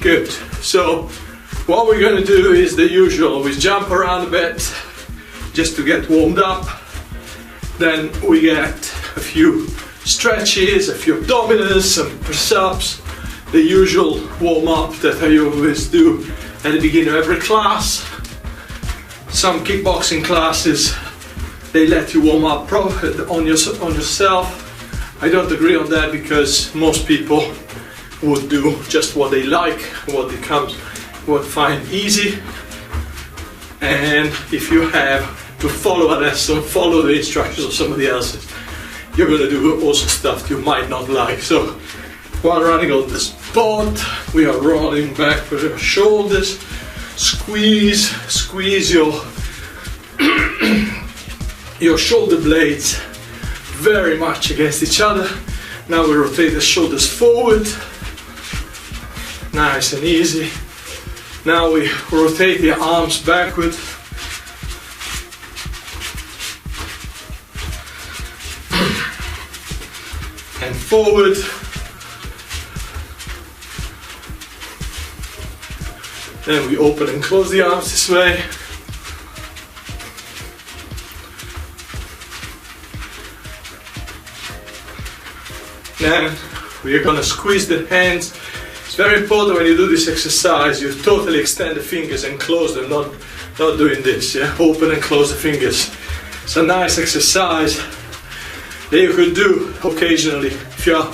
Good. So what we're going to do is the usual. We jump around a bit just to get warmed up. Then we get a few stretches, a few abdominals, some press-ups, the usual warm-up that I always do at the beginning of every class. Some kickboxing classes, they let you warm up on yourself. I don't agree on that because most people would do just what they like, what find easy. And if you have to follow a lesson, follow the instructions of somebody else's, you're going to do also stuff you might not like. So while running on the spot, we are rolling back with our shoulders, squeeze your shoulder blades very much against each other. Now we rotate the shoulders forward, nice and easy. Now we rotate the arms backward. And forward. Then we open and close the arms this way. Then we are going to squeeze the hands. It's very important when you do this exercise, you totally extend the fingers and close them, not doing this, yeah? Open and close the fingers. It's a nice exercise that you could do occasionally. If you're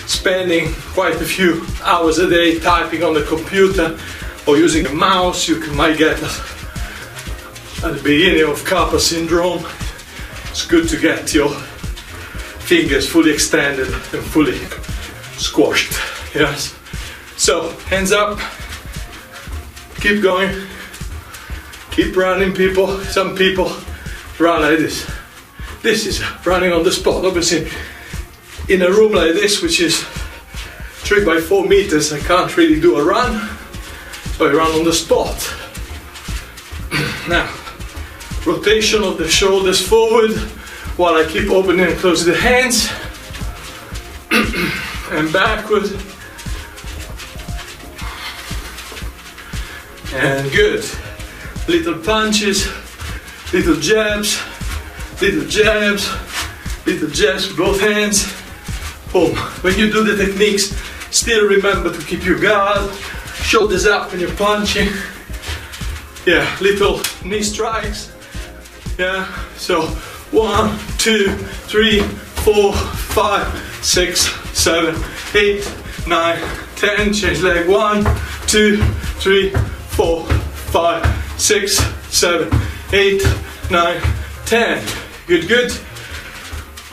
spending quite a few hours a day typing on the computer or using a mouse, you might get at the beginning of carpal syndrome. It's good to get your fingers fully extended and fully squashed. Yes. So hands up, keep going, keep running people. Some people run like this. This is running on the spot. Obviously in a room like this, which is 3 by 4 meters, I can't really do a run, so I run on the spot. Now, rotation of the shoulders forward while I keep opening and closing the hands and backward. And good. Little punches, little jabs, little jabs, little jabs with both hands. Boom. When you do the techniques, still remember to keep your guard, shoulders up when you're punching. Yeah, little knee strikes. Yeah, so 1, 2, 3, 4, 5, 6, 7, 8, 9, 10. Change leg. 1, 2, 3, 4, 5, 6, 7, 8, 9, 10. Good, good.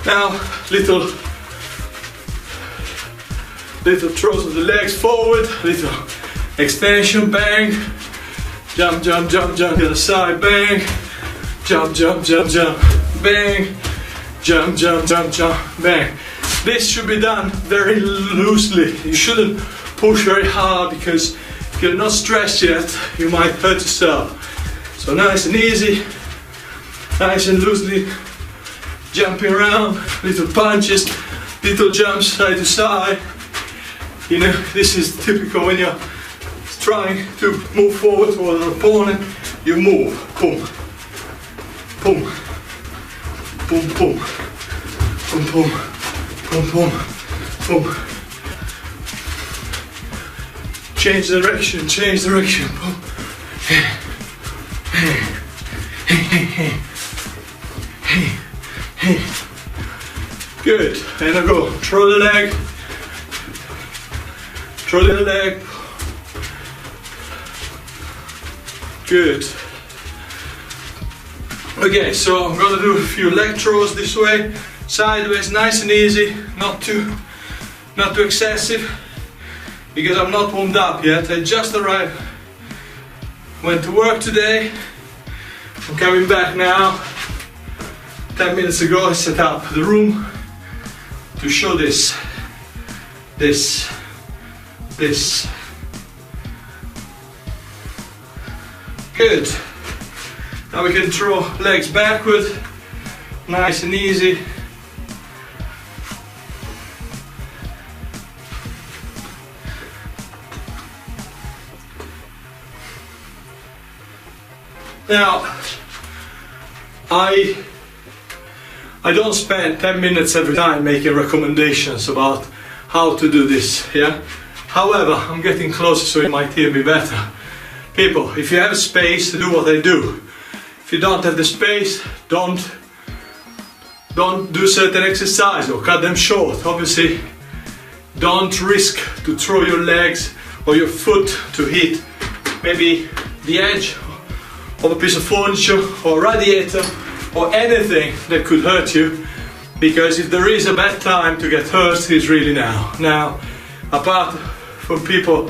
Now, little throws of the legs forward, little extension, bang, jump, jump, jump, jump, the other side, bang, jump, jump, jump, jump, bang, jump, jump, jump, jump, bang. This should be done very loosely. You shouldn't push very hard because if you're not stretched yet, you might hurt yourself. So nice and easy, nice and loosely, jumping around, little punches, little jumps side to side. You know, this is typical when you're trying to move forward toward an opponent. You move, boom, boom, boom, boom, boom, boom, boom, boom, boom. Change direction, boom. Good, and I go, throw the leg, throw the leg. Good. Okay, so I'm gonna do a few leg throws this way, sideways, nice and easy, not too excessive, because I'm not warmed up yet. I just arrived, went to work today. I'm coming back now. 10 minutes ago I set up the room to show this. Good. Now we can throw legs backward, nice and easy. Now, I don't spend 10 minutes every time making recommendations about how to do this, yeah? However, I'm getting closer so you might hear me better. People, if you have space, do what I do. If you don't have the space, don't do certain exercises or cut them short. Obviously, don't risk to throw your legs or your foot to hit maybe the edge of a piece of furniture or radiator or anything that could hurt you, because if there is a bad time to get hurt, it's really now. Now, apart from people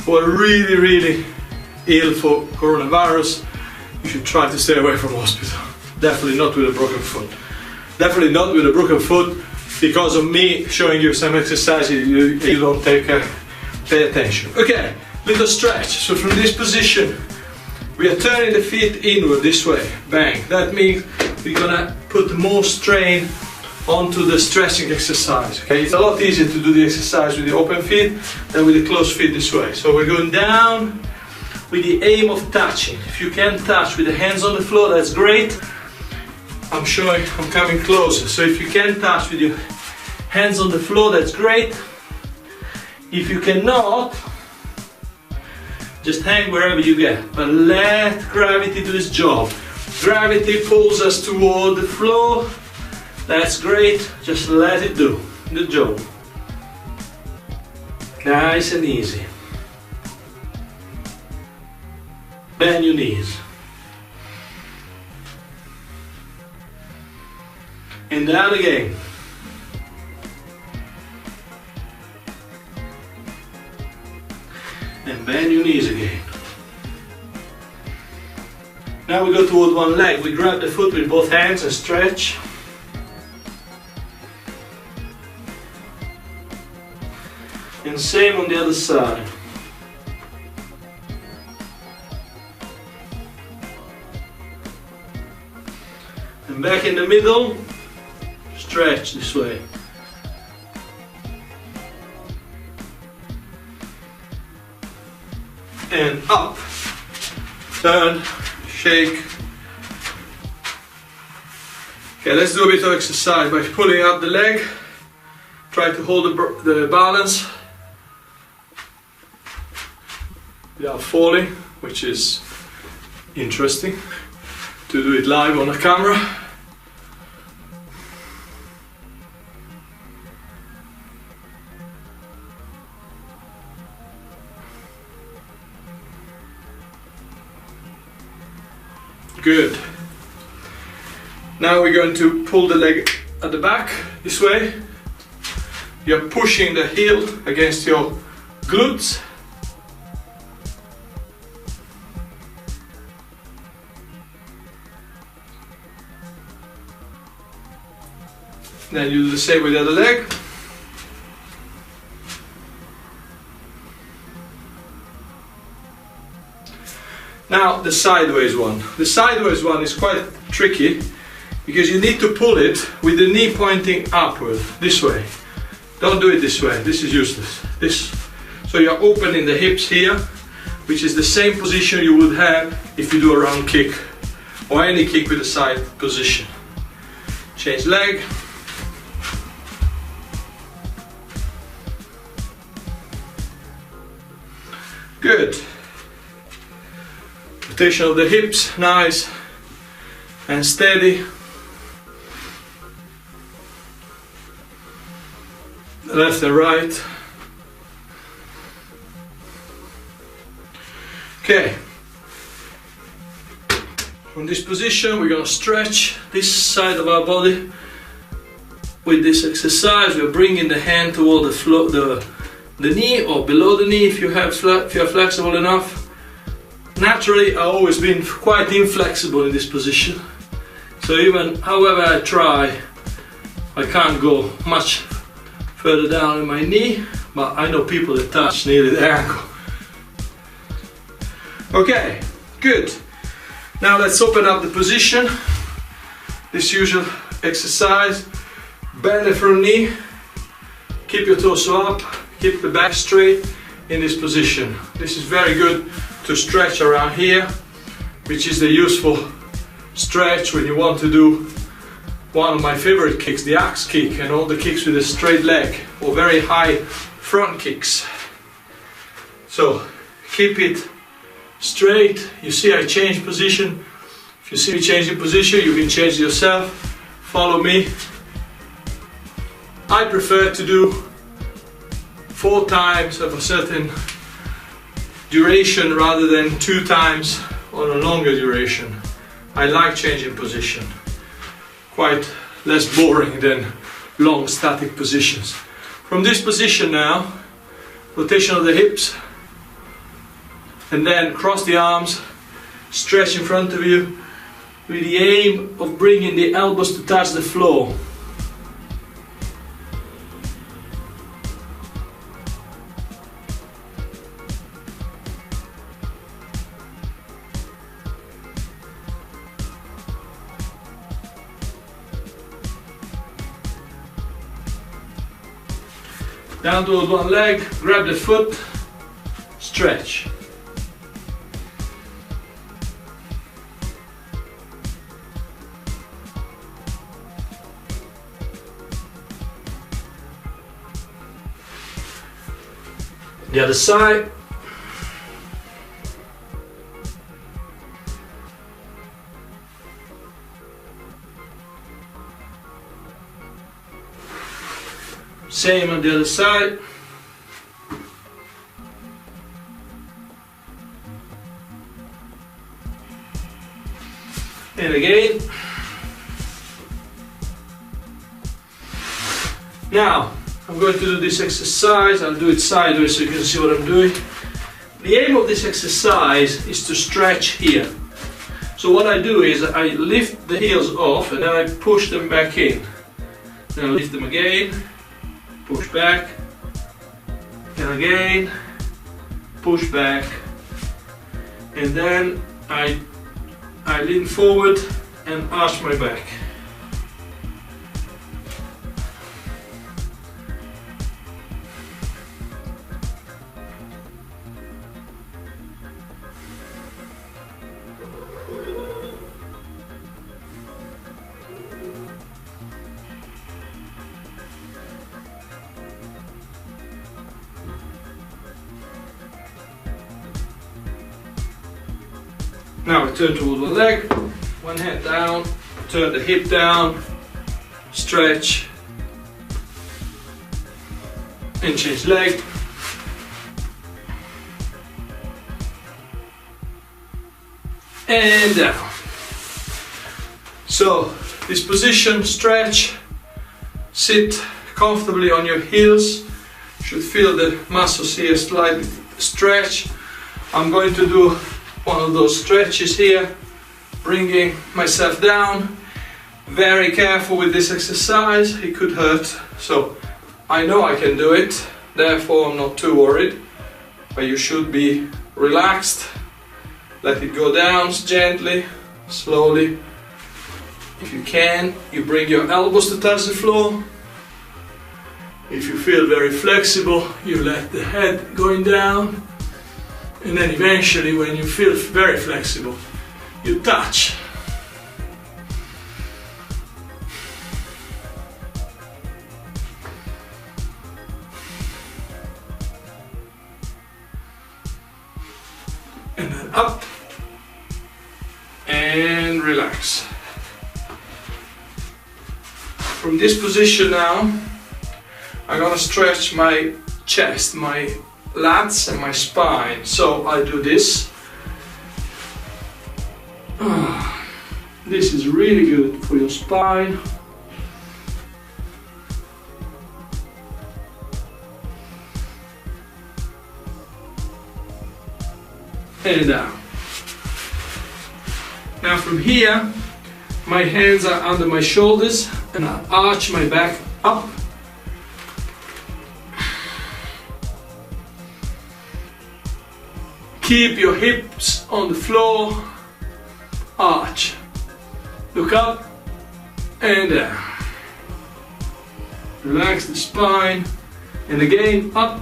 who are really ill for coronavirus, you should try to stay away from hospital. Definitely not with a broken foot. Definitely not with a broken foot. Because of me showing you some exercises, you don't pay attention. Okay, little stretch. So from this position, we are turning the feet inward this way. Bang. That means we're gonna put more strain onto the stretching exercise. Okay, it's a lot easier to do the exercise with the open feet than with the closed feet this way. So we're going down with the aim of touching. If you can touch with the hands on the floor, that's great. I'm showing, I'm coming closer. So if you can touch with your hands on the floor, that's great. If you cannot, just hang wherever you get, but let gravity do its job. Gravity pulls us toward the floor. That's great. Just let it do the job. Nice and easy. Bend your knees. And down again. And bend your knees again. Now we go toward one leg. We grab the foot with both hands and stretch. And same on the other side. And back in the middle, stretch this way. And up, turn, shake. Okay, let's do a bit of exercise by pulling up the leg. Try to hold the balance without falling, which is interesting to do it live on a camera. Good. Now we're going to pull the leg at the back this way. You're pushing the heel against your glutes. Then you do the same with the other leg. Now the sideways one. The sideways one is quite tricky because you need to pull it with the knee pointing upward, this way. Don't do it this way, this is useless. So you're opening the hips here, which is the same position you would have if you do a round kick or any kick with a side position. Change leg. Good. Rotation of the hips, nice and steady. Left and right. Okay. From this position, we're going to stretch this side of our body. With this exercise, we're bringing the hand toward the floor, the knee or below the knee if you are flexible enough. Naturally, I've always been quite inflexible in this position, so even however I try, I can't go much further down in my knee, but I know people that touch nearly the ankle. Okay, good. Now let's open up the position. This usual exercise. Bend the front knee, keep your torso up, keep the back straight in this position. This is very good to stretch around here, which is the useful stretch when you want to do one of my favorite kicks, the axe kick, and all the kicks with a straight leg or very high front kicks. So keep it straight. You see I change position. If you see me changing position, you can change it yourself. Follow me. I prefer to do 4 times of a certain duration rather than 2 times on a longer duration. I like changing position. Quite less boring than long static positions. From this position now, rotation of the hips, and then cross the arms, stretch in front of you with the aim of bringing the elbows to touch the floor. Down towards one leg, grab the foot, stretch. The other side. Same on the other side. And again. Now, I'm going to do this exercise. I'll do it sideways so you can see what I'm doing. The aim of this exercise is to stretch here. So what I do is I lift the heels off and then I push them back in. Then I lift them again. Push back, and again, push back, and then I lean forward and arch my back. Now I turn towards one leg, one hand down, turn the hip down, stretch, and change leg. And down. So this position, stretch, sit comfortably on your heels. You should feel the muscles here slightly stretch. I'm going to do one of those stretches here, bringing myself down. Very careful with this exercise, it could hurt. So I know I can do it, therefore I'm not too worried. But you should be relaxed. Let it go down gently, slowly. If you can, you bring your elbows to touch the floor. If you feel very flexible, you let the head going down. And then eventually, when you feel very flexible, you touch. And then up and relax. From this position now, I'm gonna stretch my chest, my lats and my spine. So I do this. This is really good for your spine. And down. Now from here, my hands are under my shoulders and I arch my back up. Keep your hips on the floor, arch, look up and down. Relax the spine and again up.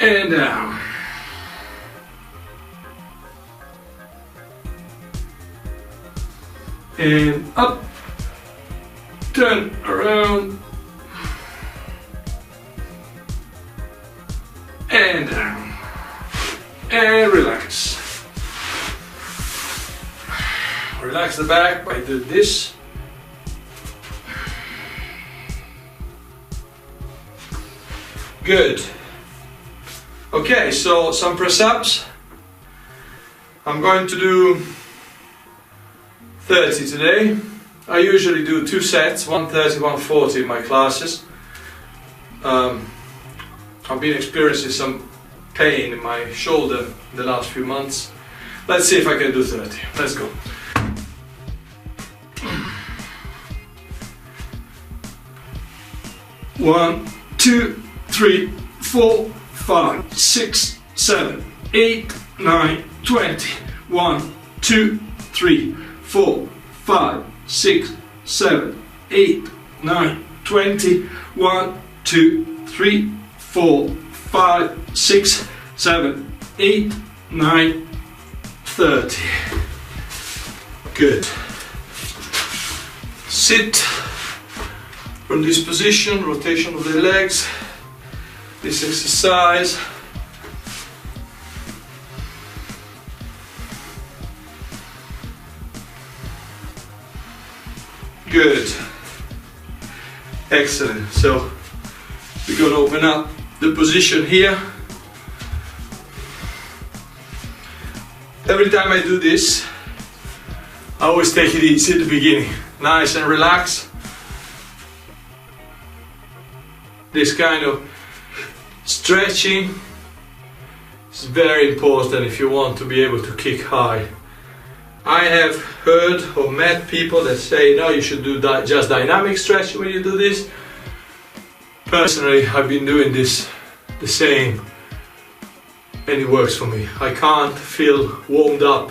and down. And up, turn around, and down, and relax. Relax the back by doing this. Good. Okay, so some press-ups. I'm going to do 30 today. I usually do 2 sets, 130, 140 in my classes. I've been experiencing some pain in my shoulder in the last few months. Let's see if I can do 30. Let's go. One, 2, 3, 4, 5, 6, 7, 8, 9, 20. 1, 2, 3, 4, 5, 6, 7, 8, 9, 20. 1, 2, 3, 4, 5, 6, 7, 8, 9, 30. Good. Sit from this position, rotation of the legs, this exercise. Good. Excellent. So we're going to open up the position here. Every time I do this, I always take it easy at the beginning. Nice and relaxed. This kind of stretching is very important if you want to be able to kick high. I have heard or met people that say, no, you should do just dynamic stretch when you do this. Personally, I've been doing this the same and it works for me. I can't feel warmed up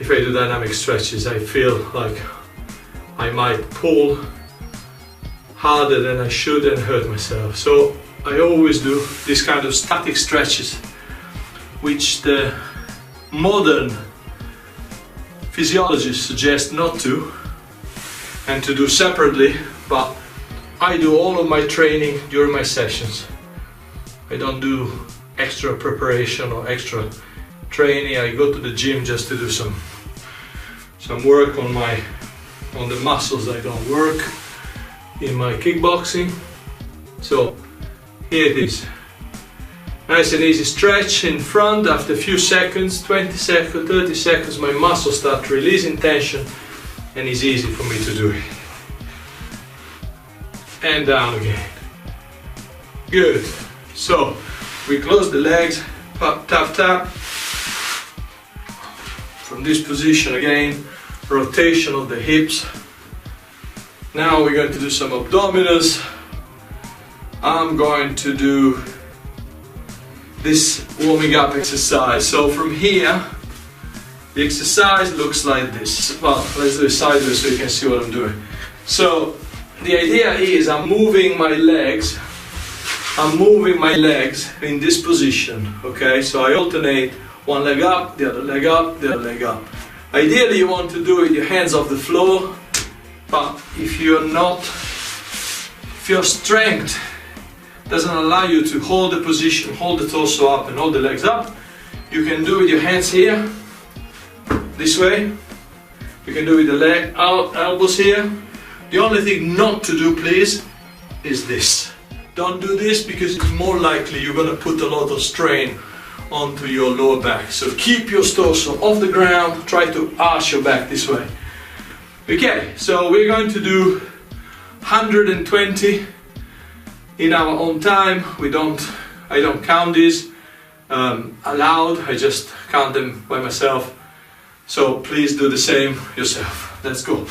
if I do dynamic stretches. I feel like I might pull harder than I should and hurt myself. So I always do this kind of static stretches, which the modern physiologists suggest not to and to do separately, but I do all of my training during my sessions. I don't do extra preparation or extra training. I go to the gym just to do some work on the muscles I don't work in my kickboxing. So here it is. Nice and easy stretch in front. After a few seconds, 20 seconds, 30 seconds, my muscles start releasing tension and it's easy for me to do it. And down again. Good. So we close the legs, tap, tap, tap. From this position again, rotation of the hips. Now we're going to do some abdominals. I'm going to do this warming up exercise. So from here, the exercise looks like this. Well, let's do it sideways so you can see what I'm doing. So the idea is I'm moving my legs in this position, okay? So I alternate one leg up, the other leg up, the other leg up. Ideally you want to do it with your hands off the floor, but if your strength doesn't allow you to hold the position, hold the torso up and hold the legs up, you can do it with your hands here, this way. You can do it with the elbows here. The only thing not to do, please, is this. Don't do this because it's more likely you're going to put a lot of strain onto your lower back. So keep your torso off the ground, try to arch your back this way. Okay, so we're going to do 120 in our own time. I don't count these aloud, I just count them by myself. So please do the same yourself. Let's go.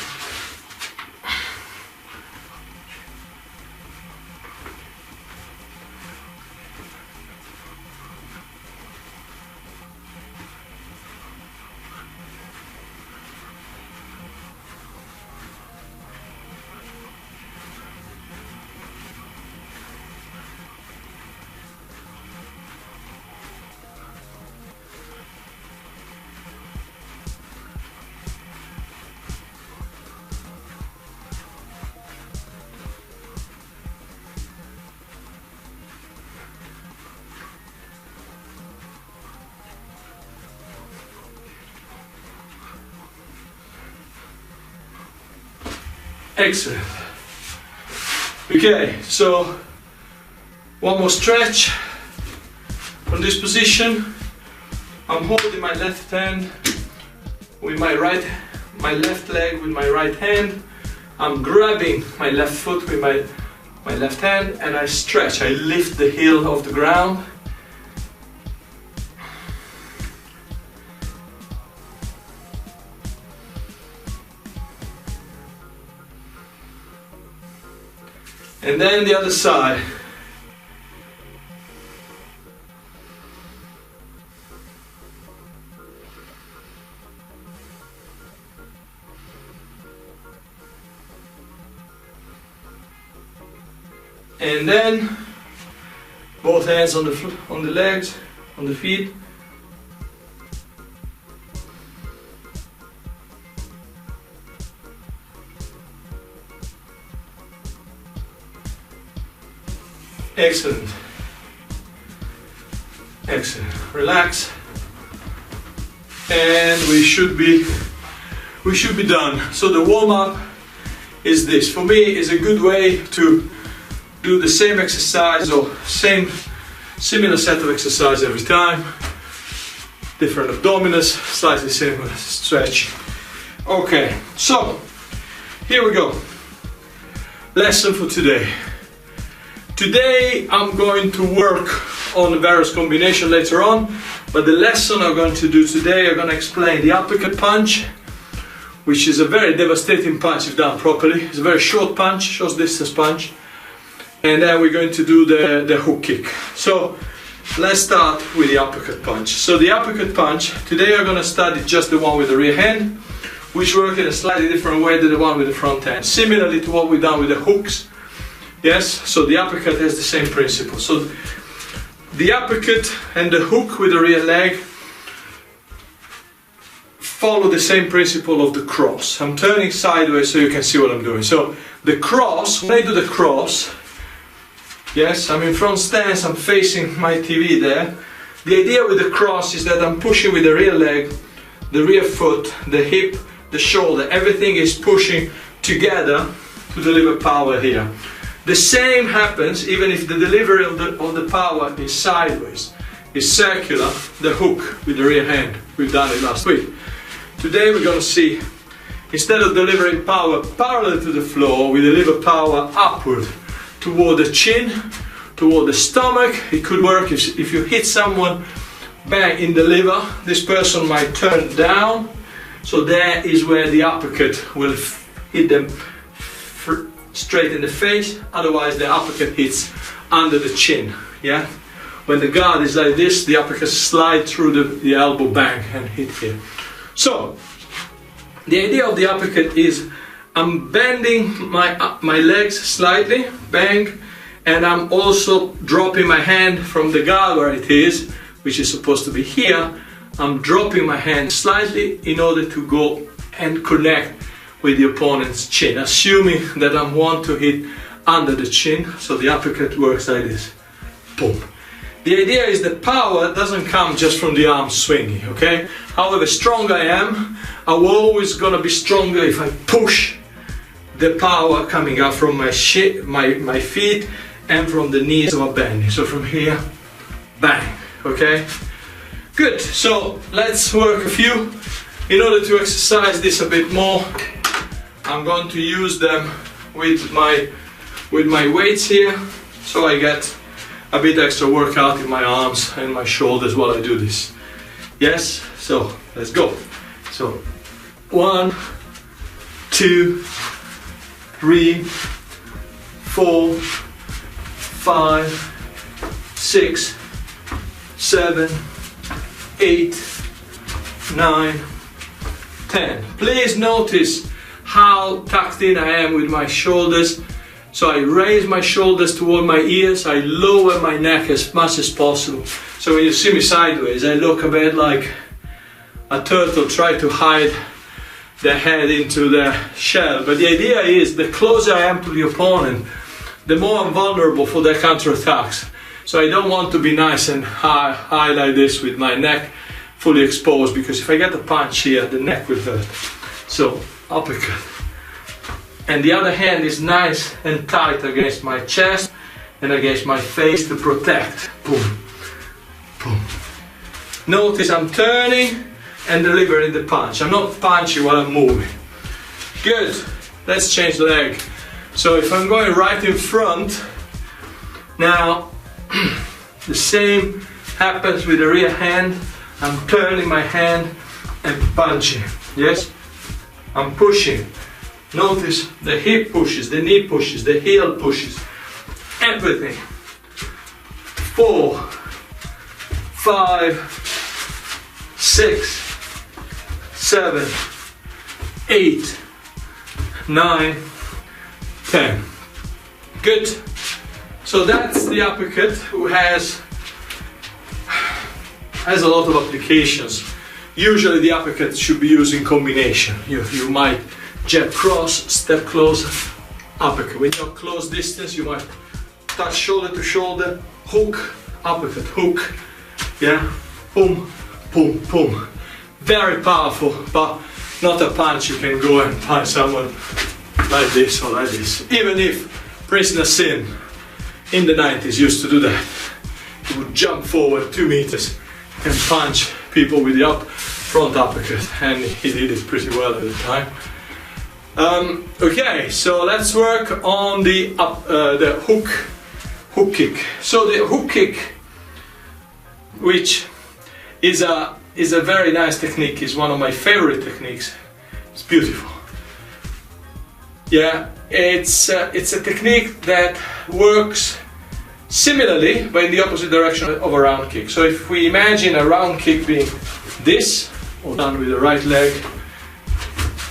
Excellent. Okay, so one more stretch. From this position, I'm holding my left hand with my left leg with my right hand. I'm grabbing my left foot with my left hand and I stretch. I lift the heel off the ground. And then the other side. And then both hands on the legs, on the feet. Excellent. Excellent. Relax. And we should be done. So the warm-up is this. For me, is a good way to do the same exercise or similar set of exercise every time. Different abdominals, slightly similar stretch. Okay, so here we go. Lesson for today. Today I'm going to work on the various combinations later on, but the lesson I'm going to do today, I'm going to explain the uppercut punch, which is a very devastating punch if done properly. It's a very short punch, short distance punch. And then we're going to do the hook kick. So let's start with the uppercut punch. So the uppercut punch, today I'm going to study just the one with the rear hand, which works in a slightly different way than the one with the front hand. Similarly to what we've done with the hooks. Yes, so the uppercut has the same principle. So the uppercut and the hook with the rear leg follow the same principle of the cross. I'm turning sideways so you can see what I'm doing. So the cross, when I do the cross, yes, I'm in front stance, I'm facing my TV there. The idea with the cross is that I'm pushing with the rear leg, the rear foot, the hip, the shoulder, everything is pushing together to deliver power here. The same happens even if the delivery of the power is sideways, is circular, the hook with the rear hand. We've done it last week. Today we're going to see, instead of delivering power parallel to the floor, we deliver power upward toward the chin, toward the stomach. It could work if you hit someone bang in the liver, this person might turn down, so there is where the uppercut will hit them straight in the face, otherwise the uppercut hits under the chin. Yeah, when the guard is like this, the uppercut slide through the elbow, bang, and hit here. So the idea of the uppercut is I'm bending my legs slightly, bang, and I'm also dropping my hand from the guard where it is, which is supposed to be here. I'm dropping my hand slightly in order to go and connect with the opponent's chin, assuming that I want to hit under the chin, so the uppercut works like this. Boom. The idea is that power doesn't come just from the arm swinging, okay? However strong I am, I'm always gonna be stronger if I push the power coming up from my feet and from the knees of a bending. So from here, bang, okay? Good, so let's work a few. In order to exercise this a bit more, I'm going to use them with my weights here, so I get a bit extra workout in my arms and my shoulders while I do this. Yes, so let's go. So 1, 2, 3, 4, 5, 6, 7, 8, 9, 10. Please notice how tucked in I am with my shoulders. So I raise my shoulders toward my ears, I lower my neck as much as possible. So when you see me sideways, I look a bit like a turtle trying to hide the head into the shell. But the idea is, the closer I am to the opponent, the more I'm vulnerable for their counterattacks. So I don't want to be nice and high like this with my neck fully exposed, because if I get a punch here, the neck will hurt. So uppercut, and the other hand is nice and tight against my chest and against my face to protect. Boom, boom. Notice I'm turning and delivering the punch. I'm not punching while I'm moving. Good. Let's change the leg. So if I'm going right in front, now the same happens with the rear hand. I'm turning my hand and punching. Yes? I'm pushing. Notice the hip pushes, the knee pushes, the heel pushes. Everything. 4, 5, 6, 7, 8, 9, 10. Good. So that's the uppercut, who has a lot of applications. Usually the uppercut should be used in combination. You might jab cross, step close, uppercut. When you're close distance, you might touch shoulder to shoulder, hook, uppercut, hook. Yeah, boom, boom, boom. Very powerful, but not a punch. You can go and punch someone like this or like this. Even if Prisoner Sin in the 90s used to do that. He would jump forward 2 meters and punch people with the front uppercut, and he did it pretty well at the time. Okay, so let's work on the hook kick. So the hook kick, which is a very nice technique, is one of my favorite techniques. It's beautiful. Yeah, it's a technique that works similarly but in the opposite direction of a round kick. So if we imagine a round kick being this, or done with the right leg,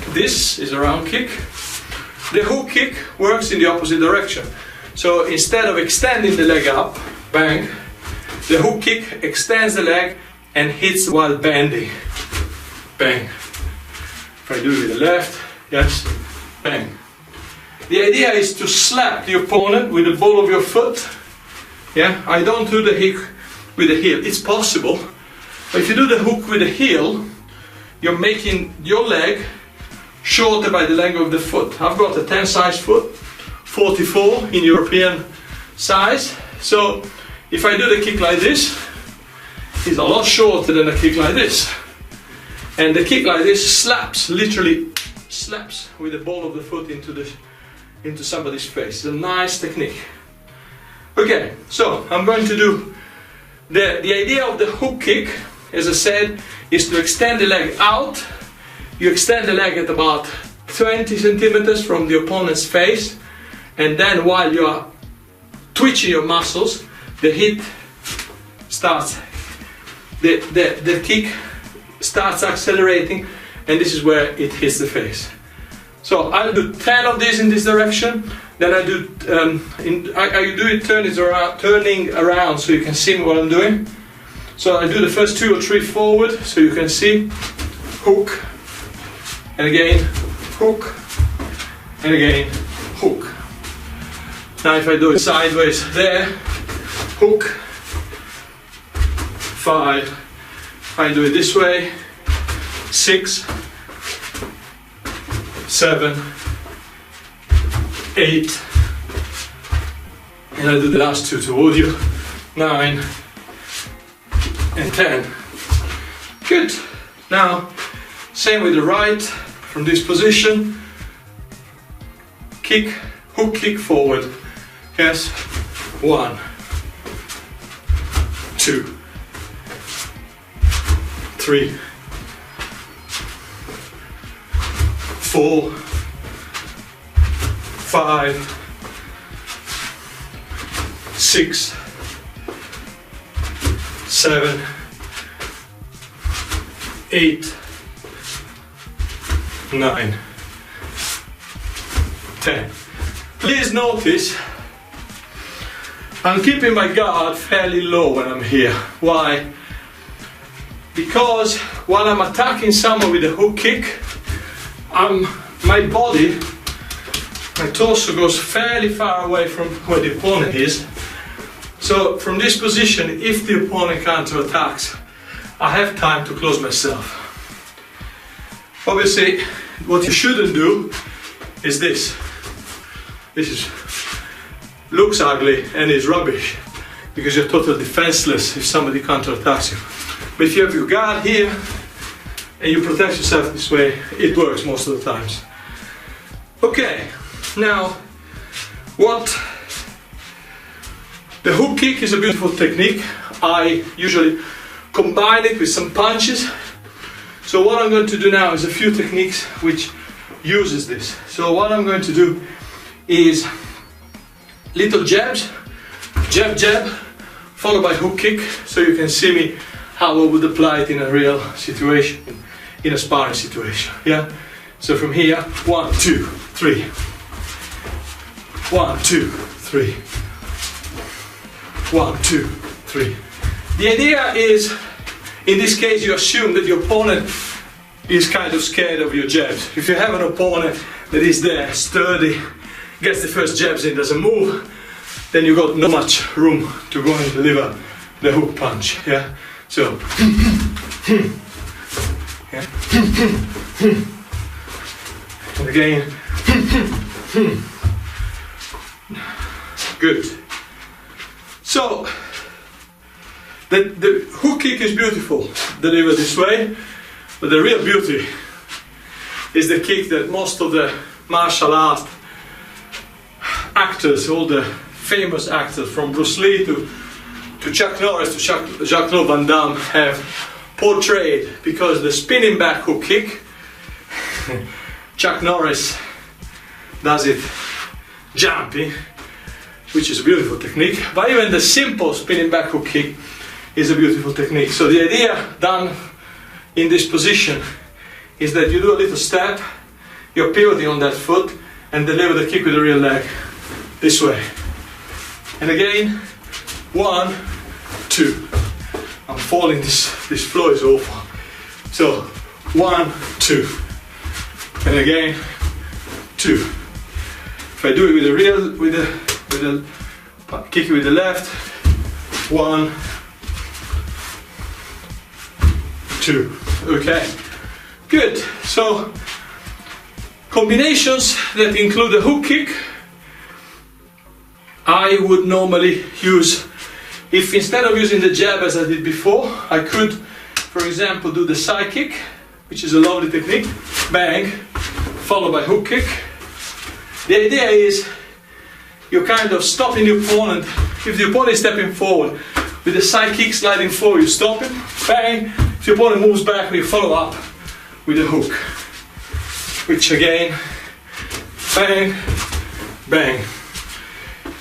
this is a round kick. The hook kick works in the opposite direction. So instead of extending the leg up, bang, the hook kick extends the leg and hits while bending. Bang. If I do it with the left, yes, bang. The idea is to slap the opponent with the ball of your foot. Yeah, I don't do the hook with the heel. It's possible, but if you do the hook with the heel, you're making your leg shorter by the length of the foot. I've got a 10 size foot, 44 in European size. So if I do the kick like this, it's a lot shorter than a kick like this. And the kick like this slaps, literally slaps with the ball of the foot into somebody's face. It's a nice technique. Okay, so I'm going to do the idea of the hook kick, as I said, is to extend the leg out. You extend the leg at about 20 centimeters from the opponent's face, and then while you are twitching your muscles, the hit starts, the kick starts accelerating, and this is where it hits the face. So I'll do 10 of these in this direction. Then I do turning around so you can see what I'm doing. So I do the first 2 or 3 forward so you can see. Hook, and again hook, and again hook. Now if I do it sideways there, hook, 5. If I do it this way, 6, 7, 8, and I do the last 2 toward you, 9 and 10. Good. Now, same with the right, from this position, kick, hook kick forward. Yes, 1, 2, 3, 4, 5, 6, 7, 8, 9, 10. Please notice I'm keeping my guard fairly low when I'm here. Why? Because while I'm attacking someone with a hook kick, my body, my torso goes fairly far away from where the opponent is. So from this position, if the opponent counterattacks, I have time to close myself. Obviously, what you shouldn't do is this. Looks ugly and is rubbish because you're totally defenseless if somebody counterattacks you. But if you have your guard here and you protect yourself this way, it works most of the times. Okay, now the hook kick is a beautiful technique. I usually combine it with some punches. So what I'm going to do now is a few techniques which uses this. So what I'm going to do is little jabs, jab, jab, followed by hook kick, so you can see me how I would apply it in a real situation, in a sparring situation. Yeah. So from here, 1, 2, 3. 1, 2, 3. 1, 2, 3. The idea is, in this case, you assume that your opponent is kind of scared of your jabs. If you have an opponent that is there, sturdy, gets the first jabs in, doesn't move, then you got not much room to go and deliver the hook punch. Yeah. So. Yeah. And again. Good. So the hook kick is beautiful, delivered this way, but the real beauty is the kick that most of the martial art actors, all the famous actors from Bruce Lee to Chuck Norris to Jean-Claude Van Damme have portrayed, because the spinning back hook kick, Chuck Norris does it jumpy, which is a beautiful technique, but even the simple spinning back hook kick is a beautiful technique. So the idea done in this position is that you do a little step, you're pivoting on that foot and deliver the kick with the rear leg this way. And again, 1, 2. I'm falling, this floor is awful. So 1, 2. And again, 2. If I do it with the rear, with the kick with the left, 1, 2. Okay, good. So combinations that include a hook kick, I would normally use, if instead of using the jab as I did before, I could, for example, do the side kick, which is a lovely technique, bang, followed by hook kick. The idea is you're kind of stopping the opponent. If the opponent is stepping forward, with the side kick sliding forward, you stop him, bang. If the opponent moves back, you follow up with the hook, which again, bang, bang.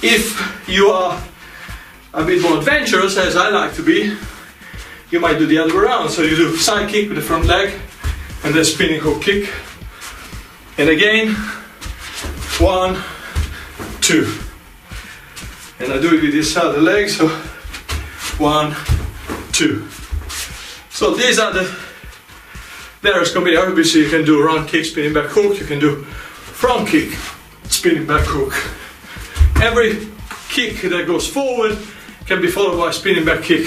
If you are a bit more adventurous, as I like to be, you might do the other way around. So you do side kick with the front leg and then spinning hook kick. And again, 1, 2. And I do it with this other leg, so 1, 2. So these are the various combinations. Obviously you can do round kick, spinning back hook, you can do front kick, spinning back hook. Every kick that goes forward can be followed by a spinning back kick,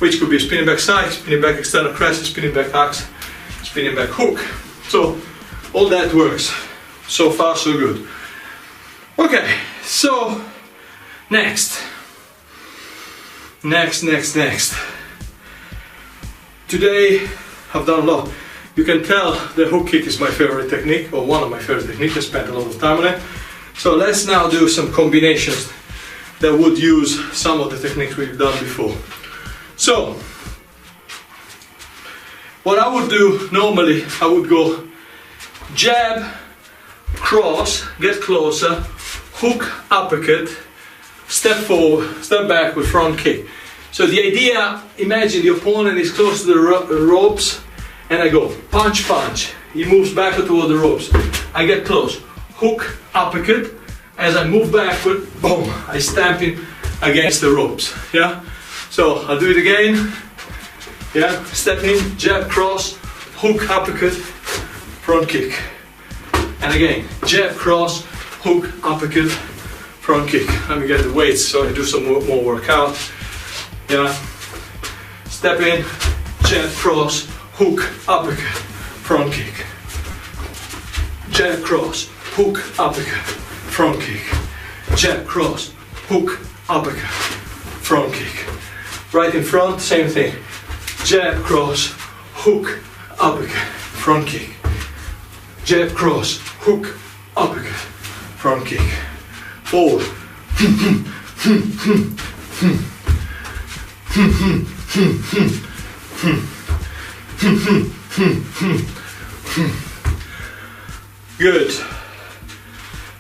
which could be a spinning back side, spinning back external crest, spinning back axe, spinning back hook. So all that works. So far so good. Okay, so next. Today I've done a lot. You can tell the hook kick is my favorite technique, or one of my favorite techniques. I spent a lot of time on it. So let's now do some combinations that would use some of the techniques we've done before. So what I would do normally, I would go jab, cross, get closer, hook, uppercut, step forward, step back with front kick. So the idea, imagine the opponent is close to the ropes and I go punch, punch. He moves backward toward the ropes. I get close, hook, uppercut. As I move backward, boom, I stamp him against the ropes. Yeah? So I'll do it again. Yeah, step in, jab, cross, hook, uppercut, front kick. And again, jab, cross, hook, uppercut, front kick. Let me get the weights so I do some more workout. Yeah. Step in, jab, cross, hook, uppercut, front kick. Jab, cross, hook, uppercut, front kick. Jab, cross, hook, uppercut, front kick. Right in front, same thing. Jab, cross, hook, uppercut, front kick. Jab, cross, hook, uppercut, front kick. Forward. Good.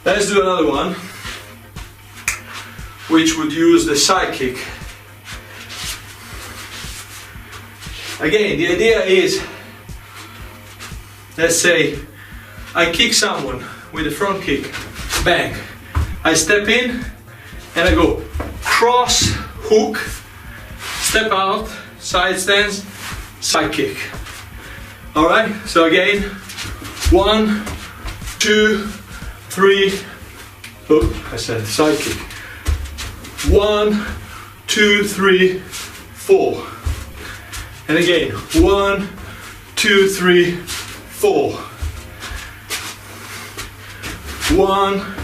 Let's do another one, which would use the side kick. Again, the idea is, let's say I kick someone with a front kick, bang. I step in and I go cross, hook, step out, side stance, side kick. Alright, so again, 1, 2, 3, oh, I said side kick. 1, 2, 3, 4. And again, 1, 2, 3, 4. 1,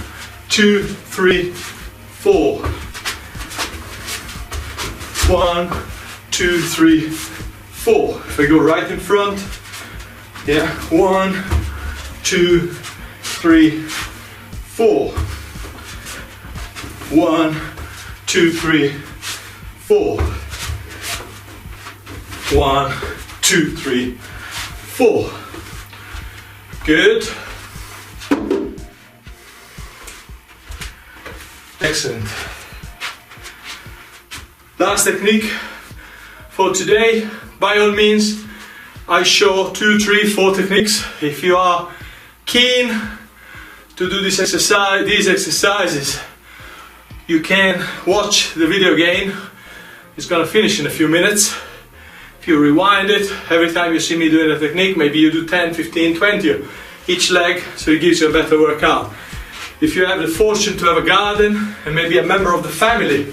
2, 3, 4. 1, 2, 3, 4. If I go right in front, yeah, 1, 2, 3, 4. 1, 2, 3, 4. 1, 2, 3, 4. Good. Excellent. Last technique for today. By all means, I show 2, 3, 4 techniques. If you are keen to do this exercise, these exercises, you can watch the video again. It's gonna finish in a few minutes. If you rewind it, every time you see me doing a technique, maybe you do 10, 15, 20 each leg, so it gives you a better workout. If you have the fortune to have a garden and maybe a member of the family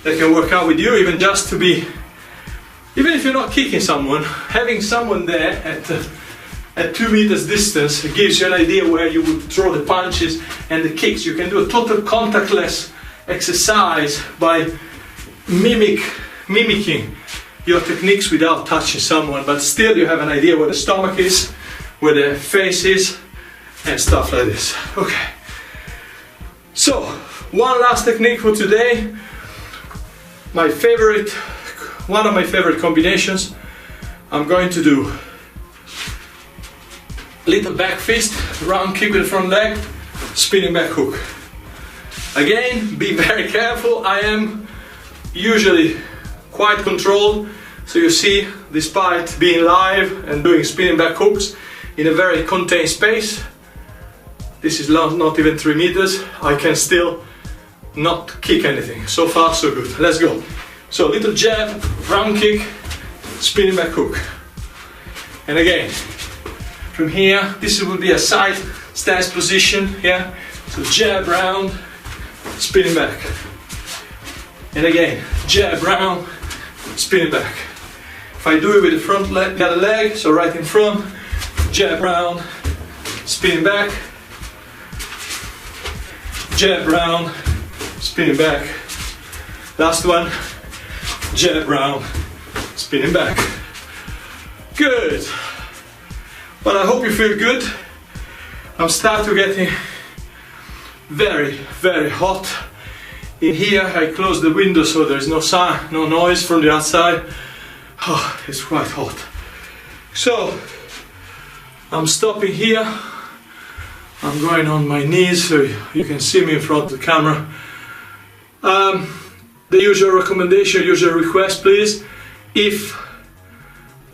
that can work out with you, even just to be, even if you're not kicking someone, having someone there at 2 meters distance, it gives you an idea where you would throw the punches and the kicks. You can do a total contactless exercise by mimicking your techniques without touching someone, but still you have an idea where the stomach is, where the face is, and stuff like this. Okay. So, one last technique for today. My favorite, one of my favorite combinations. I'm going to do little back fist, round kick with the front leg, spinning back hook. Again, be very careful. I am usually quite controlled, so you see, despite being live and doing spinning back hooks in a very contained space, this is not even 3 meters, I can still not kick anything. So far so good. Let's go. So little jab, round kick, spinning back hook. And again, from here, this will be a side stance position, yeah? So jab, round, spinning back. And again, jab, round, spinning back. If I do it with the front leg, the other leg, so right in front, jab, round, spinning back, jab, round, spinning back. Last one, jab, round, spinning back. Good. Well, I hope you feel good. I'm starting getting very, very hot. In here, I close the window so there's no sound, no noise from the outside. Oh, it's quite hot. So, I'm stopping here. I'm going on my knees so you can see me in front of the camera. The usual recommendation, usual request, please. If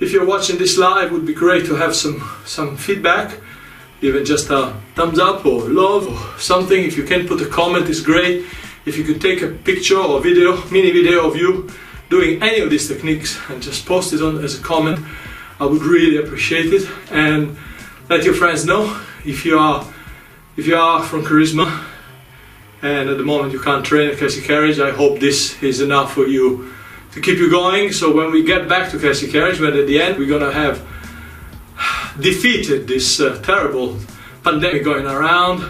you're watching this live, it would be great to have some feedback, even just a thumbs up or love or something. If you can put a comment, it's great. If you could take a picture or video, mini video of you doing any of these techniques and just post it on as a comment, I would really appreciate it. And let your friends know if you are from CARISMA and at the moment you can't train at Casey Carriage. I hope this is enough for you to keep you going. So when we get back to Casey Carriage, when at the end we're gonna have defeated this terrible pandemic going around,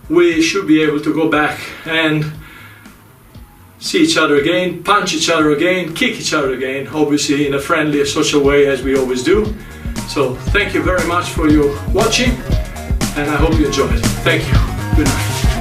we should be able to go back and see each other again, punch each other again, kick each other again, obviously in a friendly, social way as we always do. So thank you very much for your watching, and I hope you enjoyed. Thank you. Good night.